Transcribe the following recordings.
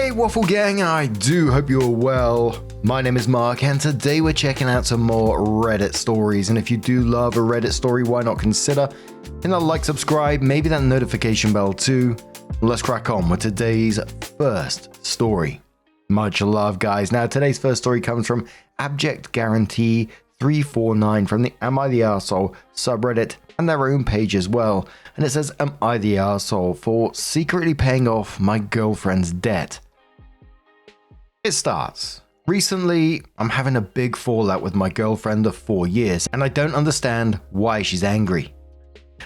Hey Waffle Gang, I do hope you're well. My name is Mark and today we're checking out some more Reddit stories, and if you do love a Reddit story, why not consider hitting that like, subscribe, maybe that notification bell too. Let's crack on with today's first story. Much love guys. Now today's first story comes from Abject Guarantee 349 from the Am I the Arsehole subreddit and their own page as well, and it says, am I the arsehole for secretly paying off my girlfriend's debt? It starts. Recently, I'm having a big fallout with my girlfriend of 4 years, and I don't understand why she's angry.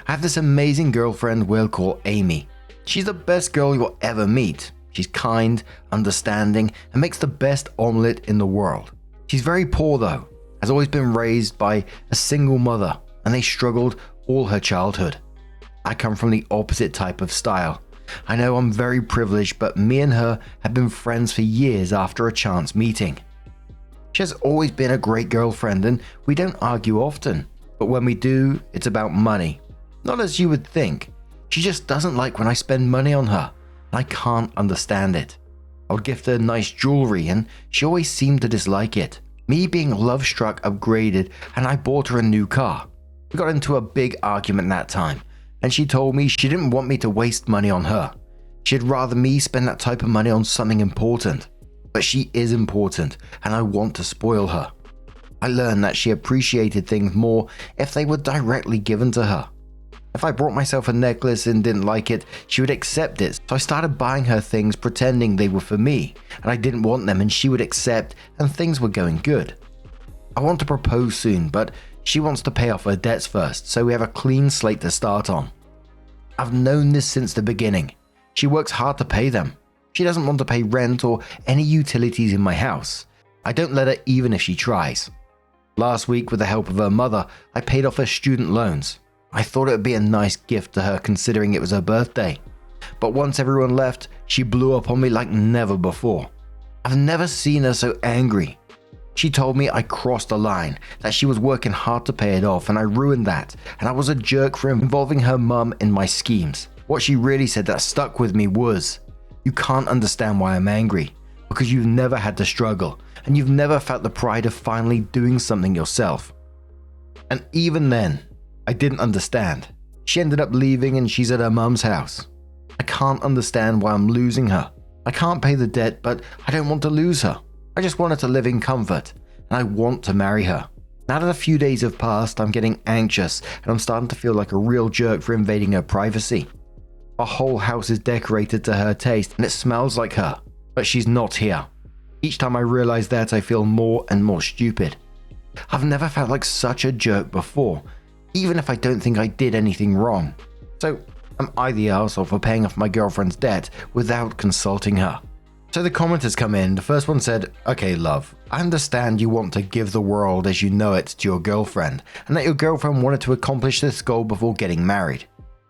I have this amazing girlfriend we'll call Amy. She's the best girl you'll ever meet. She's kind, understanding, and makes the best omelette in the world. She's very poor though, has always been raised by a single mother, and they struggled all her childhood. I come from the opposite type of style. I know I'm very privileged, but me and her have been friends for years after a chance meeting. She has always been a great girlfriend and we don't argue often, but when we do, it's about money. Not as you would think. She just doesn't like when I spend money on her, and I can't understand it. I would gift her nice jewelry and she always seemed to dislike it. Me being love-struck upgraded and I bought her a new car. We got into a big argument that time, and she told me she didn't want me to waste money on her. She'd rather me spend that type of money on something important. But she is important, and I want to spoil her. I learned that she appreciated things more if they were directly given to her. If I brought myself a necklace and didn't like it, she would accept it, so I started buying her things pretending they were for me, and I didn't want them and she would accept, and things were going good. I want to propose soon, but she wants to pay off her debts first, so we have a clean slate to start on. I've known this since the beginning. She works hard to pay them. She doesn't want to pay rent or any utilities in my house. I don't let her even if she tries. Last week, with the help of her mother, I paid off her student loans. I thought it would be a nice gift to her considering it was her birthday. But once everyone left, she blew up on me like never before. I've never seen her so angry. She told me I crossed a line, that she was working hard to pay it off and I ruined that, and I was a jerk for involving her mum in my schemes. What she really said that stuck with me was, you can't understand why I'm angry, because you've never had to struggle, and you've never felt the pride of finally doing something yourself. And even then, I didn't understand. She ended up leaving and she's at her mum's house. I can't understand why I'm losing her. I can't pay the debt, but I don't want to lose her. I just want her to live in comfort, and I want to marry her. Now that a few days have passed, I'm getting anxious, and I'm starting to feel like a real jerk for invading her privacy. Our whole house is decorated to her taste, and it smells like her, but she's not here. Each time I realize that, I feel more and more stupid. I've never felt like such a jerk before, even if I don't think I did anything wrong. So, am I the arsehole for paying off my girlfriend's debt without consulting her? So the commenters come in. The first one said, okay love, I understand you want to give the world as you know it to your girlfriend, and that your girlfriend wanted to accomplish this goal before getting married.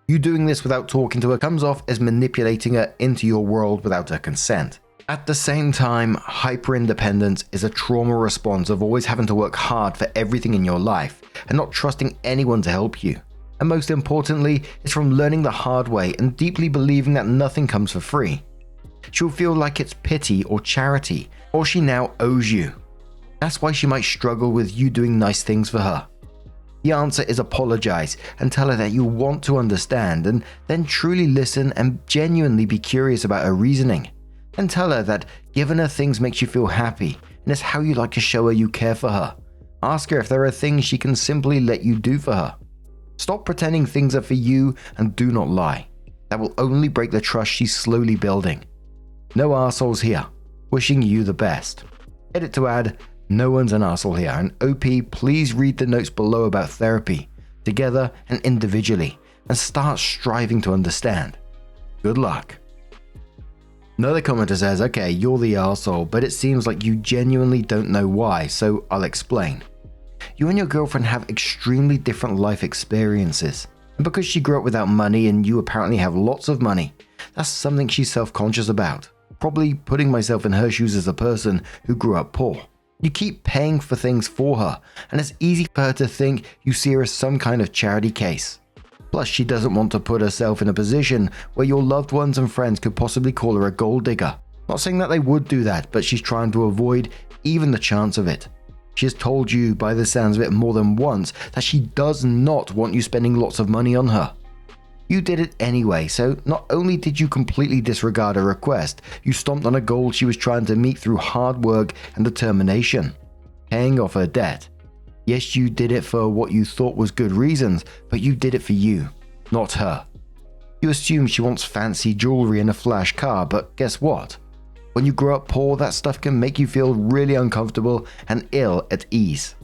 You doing this without talking to her comes off as manipulating her into your world without her consent. At the same time, hyper-independence is a trauma response of always having to work hard for everything in your life and not trusting anyone to help you. And most importantly, it's from learning the hard way and deeply believing that nothing comes for free. She'll feel like it's pity or charity, or she now owes you. That's why she might struggle with you doing nice things for her. The answer is apologize and tell her that you want to understand, and then truly listen and genuinely be curious about her reasoning. And tell her that giving her things makes you feel happy, and it's how you like to show her you care for her. Ask her if there are things she can simply let you do for her. Stop pretending things are for you and do not lie. That will only break the trust she's slowly building. No arseholes here. Wishing you the best. Edit to add, no one's an arsehole here, and OP, please read the notes below about therapy, together and individually, and start striving to understand. Good luck. Another commenter says, okay, you're the arsehole, but it seems like you genuinely don't know why, so I'll explain. You and your girlfriend have extremely different life experiences, and because she grew up without money and you apparently have lots of money, that's something she's self-conscious about. Probably putting myself in her shoes as a person who grew up poor. You keep paying for things for her, and it's easy for her to think you see her as some kind of charity case. Plus, she doesn't want to put herself in a position where your loved ones and friends could possibly call her a gold digger. Not saying that they would do that, but she's trying to avoid even the chance of it. She has told you, by the sounds of it, more than once that she does not want you spending lots of money on her. You did it anyway, so not only did you completely disregard her request, you stomped on a goal she was trying to meet through hard work and determination, paying off her debt. Yes, you did it for what you thought was good reasons, but you did it for you, not her. You assume she wants fancy jewelry and a flash car, but guess what? When you grow up poor, that stuff can make you feel really uncomfortable and ill at ease.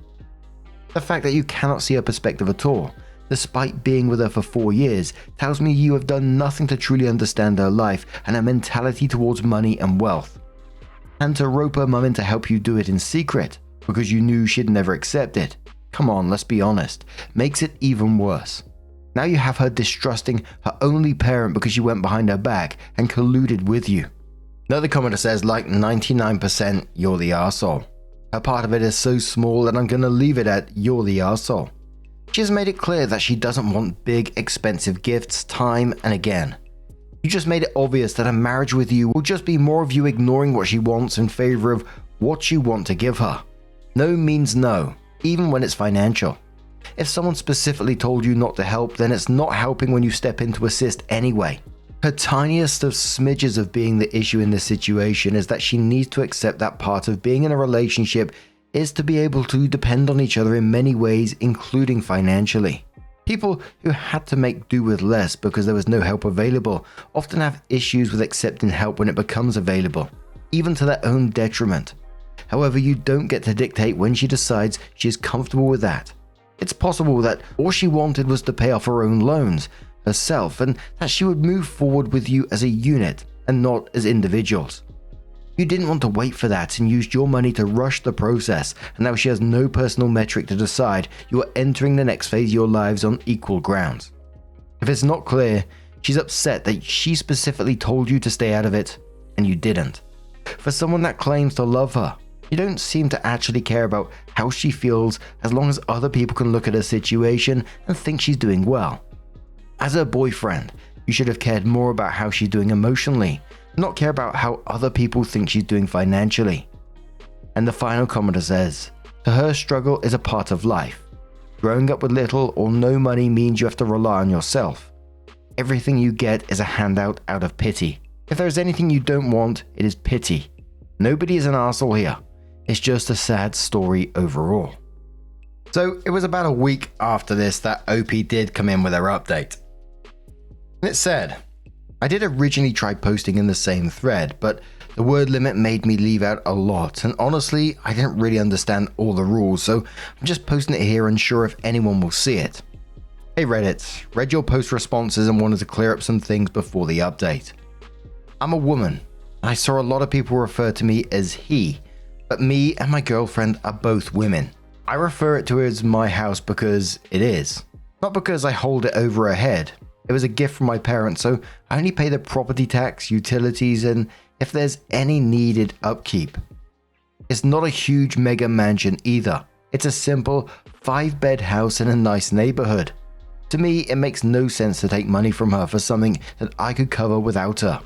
The fact that you cannot see her perspective at all, despite being with her for 4 years, tells me you have done nothing to truly understand her life and her mentality towards money and wealth. And to rope her mum in to help you do it in secret, because you knew she'd never accept it, come on, let's be honest, makes it even worse. Now you have her distrusting her only parent because you went behind her back and colluded with you. Another commenter says, like 99%, you're the arsehole. Her part of it is so small that I'm gonna leave it at you're the arsehole. She has made it clear that she doesn't want big, expensive gifts time and again. You just made it obvious that a marriage with you will just be more of you ignoring what she wants in favor of what you want to give her. No means no, even when it's financial. If someone specifically told you not to help, then it's not helping when you step in to assist anyway. Her tiniest of smidges of being the issue in this situation is that she needs to accept that part of being in a relationship is to be able to depend on each other in many ways, including financially. People who had to make do with less because there was no help available often have issues with accepting help when it becomes available, even to their own detriment. However, you don't get to dictate when she decides she is comfortable with that. It's possible that all she wanted was to pay off her own loans herself, and that she would move forward with you as a unit and not as individuals. You didn't want to wait for that and used your money to rush the process, and now she has no personal metric to decide you are entering the next phase of your lives on equal grounds. If it's not clear, she's upset that she specifically told you to stay out of it, and you didn't. For someone that claims to love her, you don't seem to actually care about how she feels as long as other people can look at her situation and think she's doing well. As her boyfriend, you should have cared more about how she's doing emotionally, not care about how other people think she's doing financially. And the final commenter says, to her, struggle is a part of life. Growing up with little or no money means you have to rely on yourself. Everything you get is a handout out of pity. If there's anything you don't want, it is pity. Nobody is an arsehole here. It's just a sad story overall. So it was about a week after this that OP did come in with her update. And it said, I did originally try posting in the same thread, but the word limit made me leave out a lot, and honestly, I didn't really understand all the rules, so I'm just posting it here unsure if anyone will see it. Hey Reddit, read your post responses and wanted to clear up some things before the update. I'm a woman. I saw a lot of people refer to me as he, but me and my girlfriend are both women. I refer it to as my house because it is, not because I hold it over her head. It was a gift from my parents, so I only pay the property tax, utilities, and if there's any needed upkeep. It's not a huge mega mansion either. It's a simple 5-bed house in a nice neighborhood. To me, it makes no sense to take money from her for something that I could cover without her.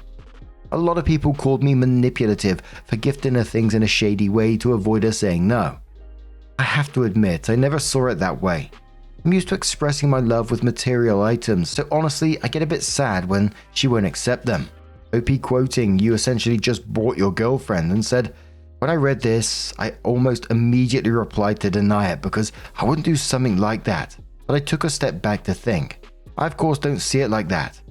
A lot of people called me manipulative for gifting her things in a shady way to avoid her saying no. I have to admit, I never saw it that way. I'm used to expressing my love with material items, so honestly, I get a bit sad when she won't accept them. OP quoting, you essentially just bought your girlfriend, and said, when I read this, I almost immediately replied to deny it because I wouldn't do something like that, but I took a step back to think. I of course don't see it like that.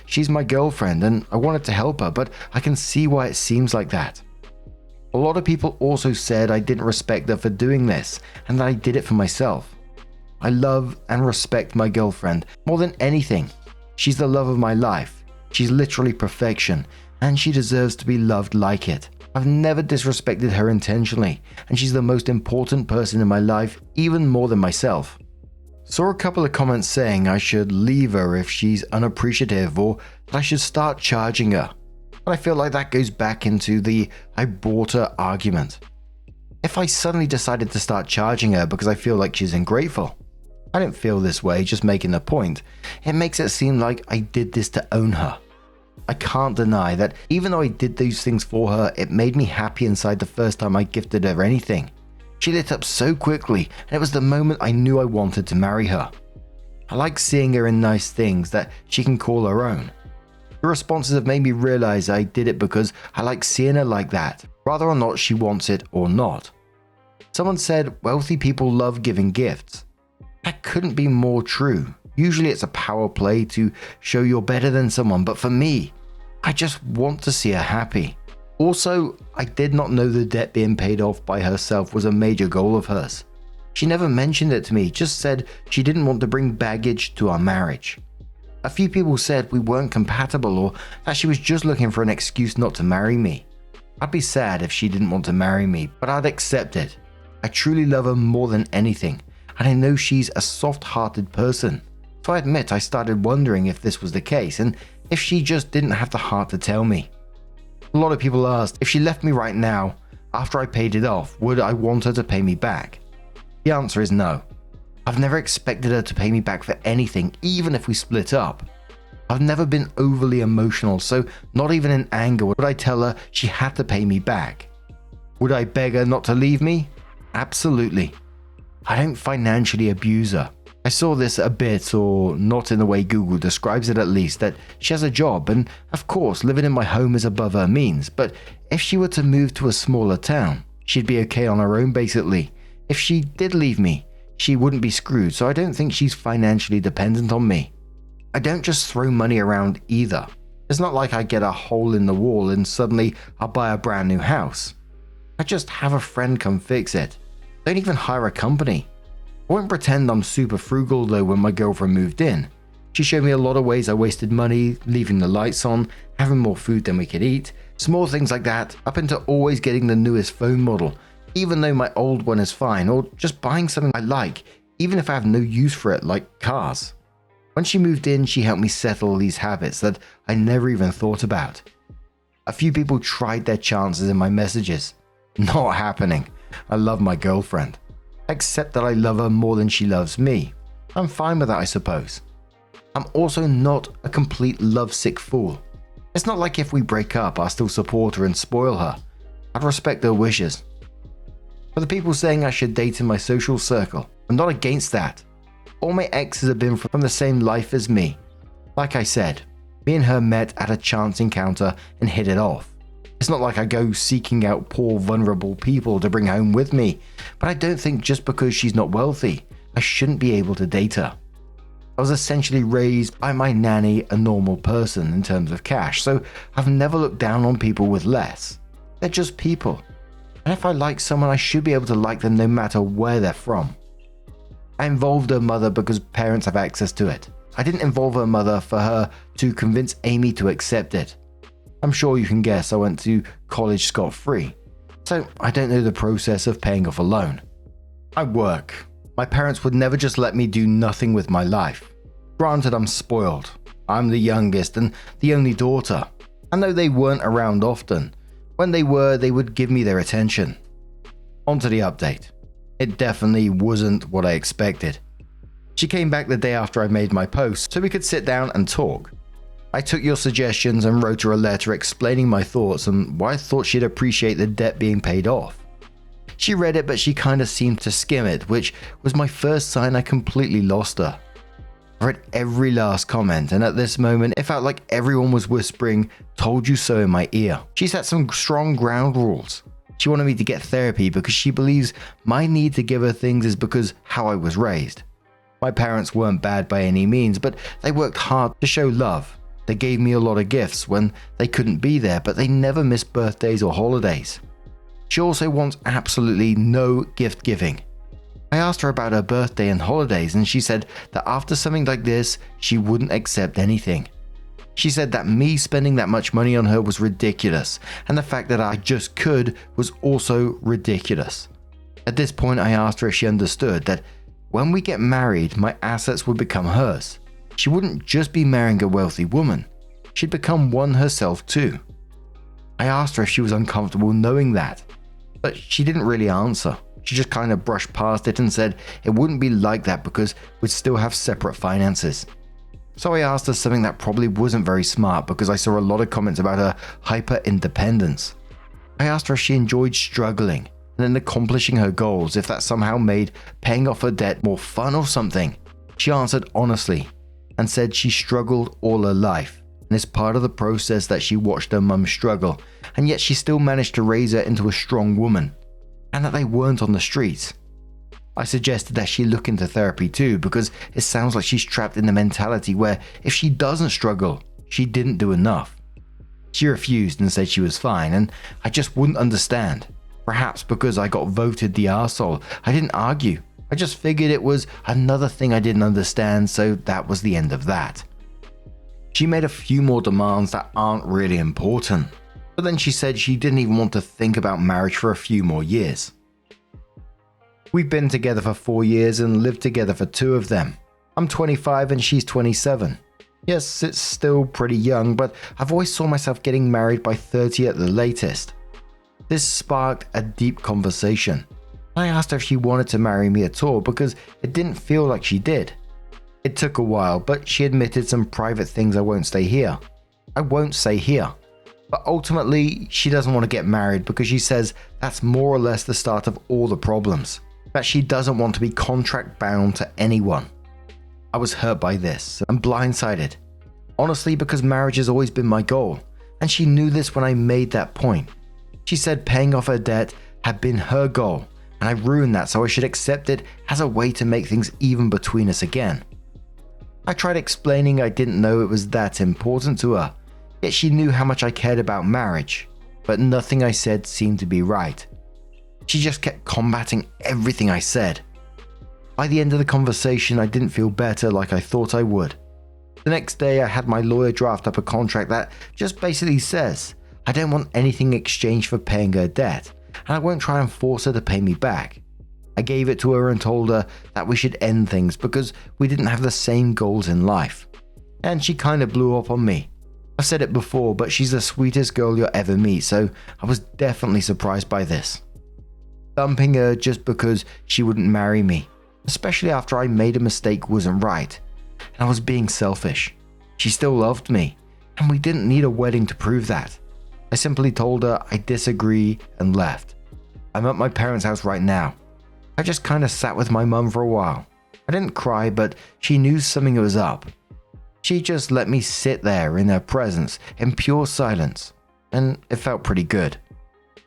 She's my girlfriend and I wanted to help her, but I can see why it seems like that. A lot of people also said I didn't respect her for doing this and that I did it for myself. I love and respect my girlfriend more than anything. She's the love of my life. She's literally perfection, and she deserves to be loved like it. I've never disrespected her intentionally, and she's the most important person in my life, even more than myself. Saw a couple of comments saying I should leave her if she's unappreciative or that I should start charging her. But I feel like that goes back into the I bought her argument. If I suddenly decided to start charging her because I feel like she's ungrateful, I don't feel this way, just making a point. It makes it seem like I did this to own her. I can't deny that even though I did those things for her, it made me happy inside the first time I gifted her anything. She lit up so quickly, and it was the moment I knew I wanted to marry her. I like seeing her in nice things that she can call her own. The responses have made me realize I did it because I like seeing her like that, whether or not she wants it or not. Someone said wealthy people love giving gifts. That couldn't be more true. Usually it's a power play to show you're better than someone, but for me, I just want to see her happy. Also, I did not know the debt being paid off by herself was a major goal of hers. She never mentioned it to me, just said she didn't want to bring baggage to our marriage. A few people said we weren't compatible or that she was just looking for an excuse not to marry me. I'd be sad if she didn't want to marry me, but I'd accept it. I truly love her more than anything, and I know she's a soft-hearted person. So I admit I started wondering if this was the case and if she just didn't have the heart to tell me. A lot of people asked if she left me right now, after I paid it off, would I want her to pay me back? The answer is no. I've never expected her to pay me back for anything, even if we split up. I've never been overly emotional, so not even in anger would I tell her she had to pay me back. Would I beg her not to leave me? Absolutely. I don't financially abuse her. I saw this a bit, or not in the way Google describes it at least, that she has a job and of course living in my home is above her means, but if she were to move to a smaller town, she'd be okay on her own basically. If she did leave me, she wouldn't be screwed, so I don't think she's financially dependent on me. I don't just throw money around either. It's not like I get a hole in the wall and suddenly I'll buy a brand new house. I just have a friend come fix it. Don't even hire a company. I won't pretend I'm super frugal though when my girlfriend moved in. She showed me a lot of ways I wasted money, leaving the lights on, having more food than we could eat, small things like that, up into always getting the newest phone model, even though my old one is fine, or just buying something I like, even if I have no use for it, like cars. When she moved in, she helped me settle these habits that I never even thought about. A few people tried their chances in my messages. Not happening. I love my girlfriend. Except that I love her more than she loves me. I'm fine with that, I suppose. I'm also not a complete lovesick fool. It's not like if we break up, I'll still support her and spoil her. I'd respect her wishes. For the people saying I should date in my social circle, I'm not against that. All my exes have been from the same life as me. Like I said, me and her met at a chance encounter and hit it off. It's not like I go seeking out poor, vulnerable people to bring home with me, but I don't think just because she's not wealthy, I shouldn't be able to date her. I was essentially raised by my nanny a normal person in terms of cash, so I've never looked down on people with less. They're just people. And if I like someone, I should be able to like them no matter where they're from. I involved her mother because parents have access to it. I didn't involve her mother for her to convince Amy to accept it. I'm sure you can guess I went to college scot-free, so I don't know the process of paying off a loan. I work. My parents would never just let me do nothing with my life. Granted, I'm spoiled. I'm the youngest and the only daughter. I know they weren't around often. When they were, they would give me their attention. On to the update. It definitely wasn't what I expected. She came back the day after I made my post so we could sit down and talk. I took your suggestions and wrote her a letter explaining my thoughts and why I thought she'd appreciate the debt being paid off. She read it, but she kind of seemed to skim it, which was my first sign I completely lost her. I read every last comment, and at this moment it felt like everyone was whispering "told you so" in my ear. She set some strong ground rules. She wanted me to get therapy because she believes my need to give her things is because how I was raised. My parents weren't bad by any means, but they worked hard to show love. They gave me a lot of gifts when they couldn't be there, but they never missed birthdays or holidays. She also wants absolutely no gift giving. I asked her about her birthday and holidays, and she said that after something like this, she wouldn't accept anything. She said that me spending that much money on her was ridiculous, and the fact that I just could was also ridiculous. At this point, I asked her if she understood that when we get married, my assets would become hers. She wouldn't just be marrying a wealthy woman, she'd become one herself too. I asked her if she was uncomfortable knowing that, but she didn't really answer. She just kind of brushed past it and said it wouldn't be like that because we'd still have separate finances. So I asked her something that probably wasn't very smart because I saw a lot of comments about her hyper-independence. I asked her if she enjoyed struggling and then accomplishing her goals, if that somehow made paying off her debt more fun or something. She answered honestly and said she struggled all her life, and it's part of the process that she watched her mum struggle, and yet she still managed to raise her into a strong woman, and that they weren't on the streets. I suggested that she look into therapy too, because it sounds like she's trapped in the mentality where if she doesn't struggle, she didn't do enough. She refused and said she was fine, and I just wouldn't understand. Perhaps because I got voted the arsehole, I didn't argue. I just figured it was another thing I didn't understand, so that was the end of that. She made a few more demands that aren't really important, but then she said she didn't even want to think about marriage for a few more years. We've been together for 4 years and lived together for 2 of them. I'm 25 and she's 27. Yes, it's still pretty young, but I've always saw myself getting married by 30 at the latest. This sparked a deep conversation. I asked her if she wanted to marry me at all because it didn't feel like she did. It took a while, but she admitted some private things I won't say here. But ultimately, she doesn't want to get married because she says that's more or less the start of all the problems. That she doesn't want to be contract bound to anyone. I was hurt by this and blindsided. Honestly, because marriage has always been my goal, and she knew this when I made that point. She said paying off her debt had been her goal, and I ruined that, so I should accept it as a way to make things even between us again. I tried explaining I didn't know it was that important to her, yet she knew how much I cared about marriage, but nothing I said seemed to be right. She just kept combating everything I said. By the end of the conversation, I didn't feel better like I thought I would. The next day, I had my lawyer draft up a contract that just basically says, I don't want anything in exchange for paying her debt, and I won't try and force her to pay me back. I gave it to her and told her that we should end things because we didn't have the same goals in life. And she kind of blew up on me. I've said it before, but she's the sweetest girl you'll ever meet, so I was definitely surprised by this. Dumping her just because she wouldn't marry me, especially after I made a mistake, wasn't right, and I was being selfish. She still loved me, and we didn't need a wedding to prove that. I simply told her I disagree and left. I'm at my parents' house right now. I just kind of sat with my mum for a while. I didn't cry, but she knew something was up. She just let me sit there in her presence in pure silence, and it felt pretty good.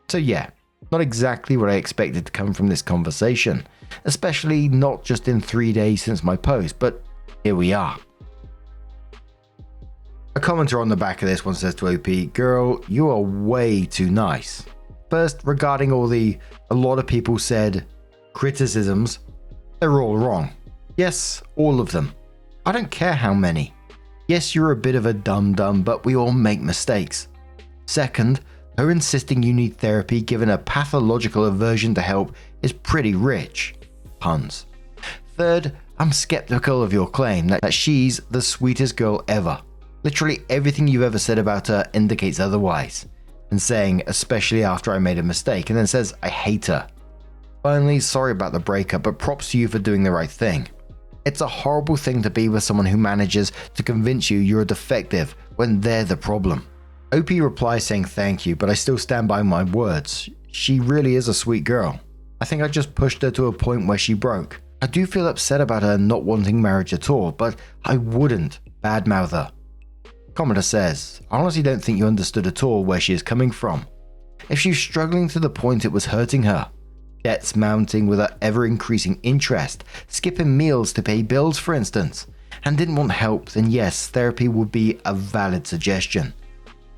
So yeah, not exactly what I expected to come from this conversation, especially not just in 3 days since my post, but here we are. A commenter on the back of this one says to OP, girl, you are way too nice. First, regarding a lot of people said criticisms, they're all wrong. Yes, all of them. I don't care how many. Yes, you're a bit of a dum-dum, but we all make mistakes. Second, her insisting you need therapy given a pathological aversion to help is pretty rich. Puns. Third, I'm skeptical of your claim that she's the sweetest girl ever. Literally everything you've ever said about her indicates otherwise. And saying, especially after I made a mistake, and then says, I hate her. Finally, sorry about the breakup, but props to you for doing the right thing. It's a horrible thing to be with someone who manages to convince you you're defective when they're the problem. OP replies saying thank you, but I still stand by my words. She really is a sweet girl. I think I just pushed her to a point where she broke. I do feel upset about her not wanting marriage at all, but I wouldn't badmouth her. Commenter says, I honestly don't think you understood at all where she is coming from. If she's struggling to the point it was hurting her, debts mounting with her ever-increasing interest, skipping meals to pay bills for instance, and didn't want help, then yes, therapy would be a valid suggestion.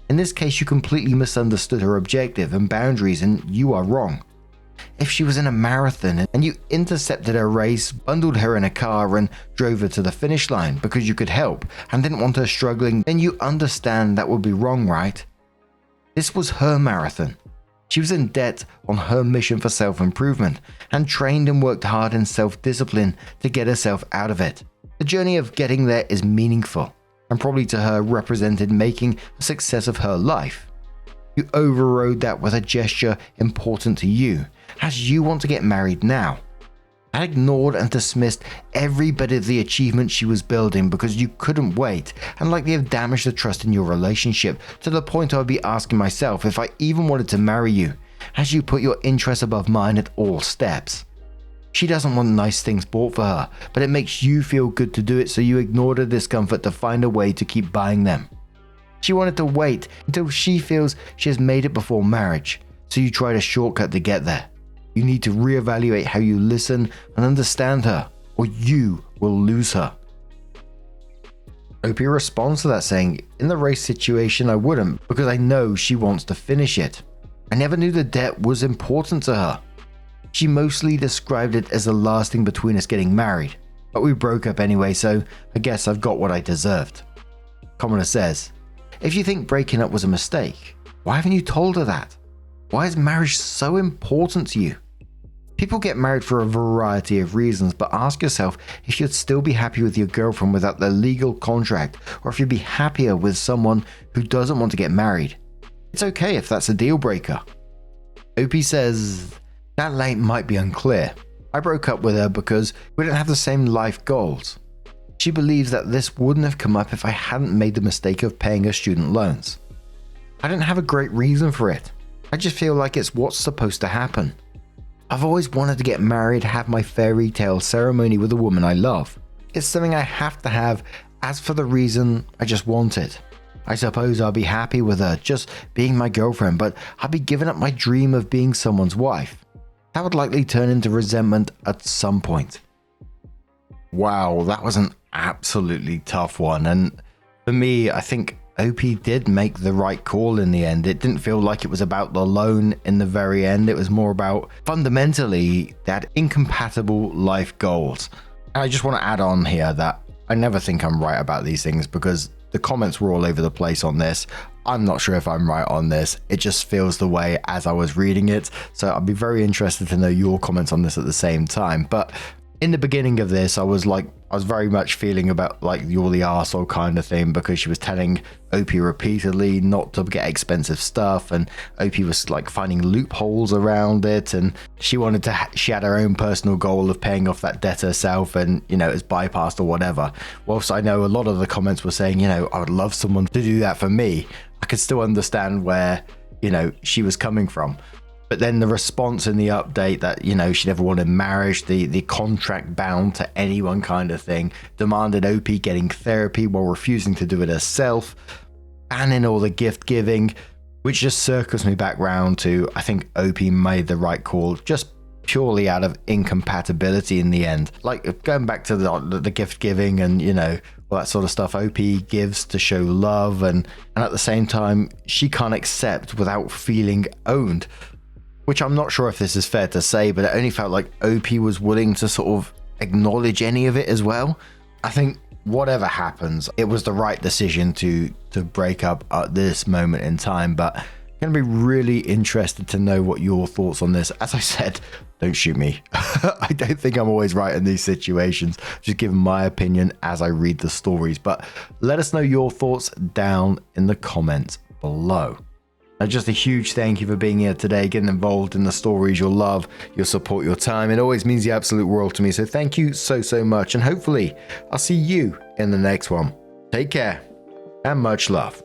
In this case, you completely misunderstood her objective and boundaries, and you are wrong. If she was in a marathon and you intercepted her race, bundled her in a car and drove her to the finish line because you could help and didn't want her struggling, then you understand that would be wrong, right? This was her marathon. She was in debt on her mission for self-improvement and trained and worked hard in self-discipline to get herself out of it. The journey of getting there is meaningful and probably to her represented making a success of her life. You overrode that with a gesture important to you, as you want to get married now. I ignored and dismissed every bit of the achievement she was building because you couldn't wait and likely have damaged the trust in your relationship to the point I would be asking myself if I even wanted to marry you, as you put your interests above mine at all steps. She doesn't want nice things bought for her, but it makes you feel good to do it, so you ignore the discomfort to find a way to keep buying them. She wanted to wait until she feels she has made it before marriage, so you tried a shortcut to get there. You need to reevaluate how you listen and understand her, or you will lose her. Opie responds to that saying, in the race situation I wouldn't, because I know she wants to finish it. I never knew the debt was important to her. She mostly described it as the last thing between us getting married, but we broke up anyway, so I guess I've got what I deserved. Commoner says, if you think breaking up was a mistake, why haven't you told her that? Why is marriage so important to you? People get married for a variety of reasons, but ask yourself if you'd still be happy with your girlfriend without the legal contract, or if you'd be happier with someone who doesn't want to get married. It's okay if that's a deal breaker. Opie says, that late might be unclear. I broke up with her because we didn't have the same life goals. She believes that this wouldn't have come up if I hadn't made the mistake of paying her student loans. I didn't have a great reason for it. I just feel like it's what's supposed to happen. I've always wanted to get married, have my fairy tale ceremony with a woman I love. It's something I have to have. As for the reason, I just want it. I suppose I'll be happy with her just being my girlfriend, but I'll be giving up my dream of being someone's wife. That would likely turn into resentment at some point. Wow, that was an absolutely tough one. And for me, I think Opie did make the right call in the end. It didn't feel like it was about the loan in the very end. It was more about fundamentally that incompatible life goals. And I just want to add on here that I never think I'm right about these things because the comments were all over the place on this. I'm not sure if I'm right on this. It just feels the way as I was reading it. So I'd be very interested to know your comments on this at the same time. But in the beginning of this, I was very much feeling about like you're the arsehole kind of thing, because she was telling Opie repeatedly not to get expensive stuff, and Opie was like finding loopholes around it, and she had her own personal goal of paying off that debt herself, and it was bypassed or whatever. Whilst I know a lot of the comments were saying, I would love someone to do that for me, I could still understand where she was coming from. But then the response in the update that, she never wanted marriage, the contract bound to anyone kind of thing, demanded Opie getting therapy while refusing to do it herself, banning all the gift giving, which just circles me back round to, I think Opie made the right call, just purely out of incompatibility in the end. Like going back to the gift giving and, all that sort of stuff Opie gives to show love, and at the same time, she can't accept without feeling owned. Which I'm not sure if this is fair to say, but it only felt like Opie was willing to sort of acknowledge any of it as well. I think whatever happens, it was the right decision to break up at this moment in time, but I'm going to be really interested to know what your thoughts on this. As I said, don't shoot me. I don't think I'm always right in these situations, just giving my opinion as I read the stories, but let us know your thoughts down in the comments below. Just a huge thank you for being here today, getting involved in the stories, your love, your support, your time. It always means the absolute world to me. So thank you so much. And hopefully I'll see you in the next one. Take care and much love.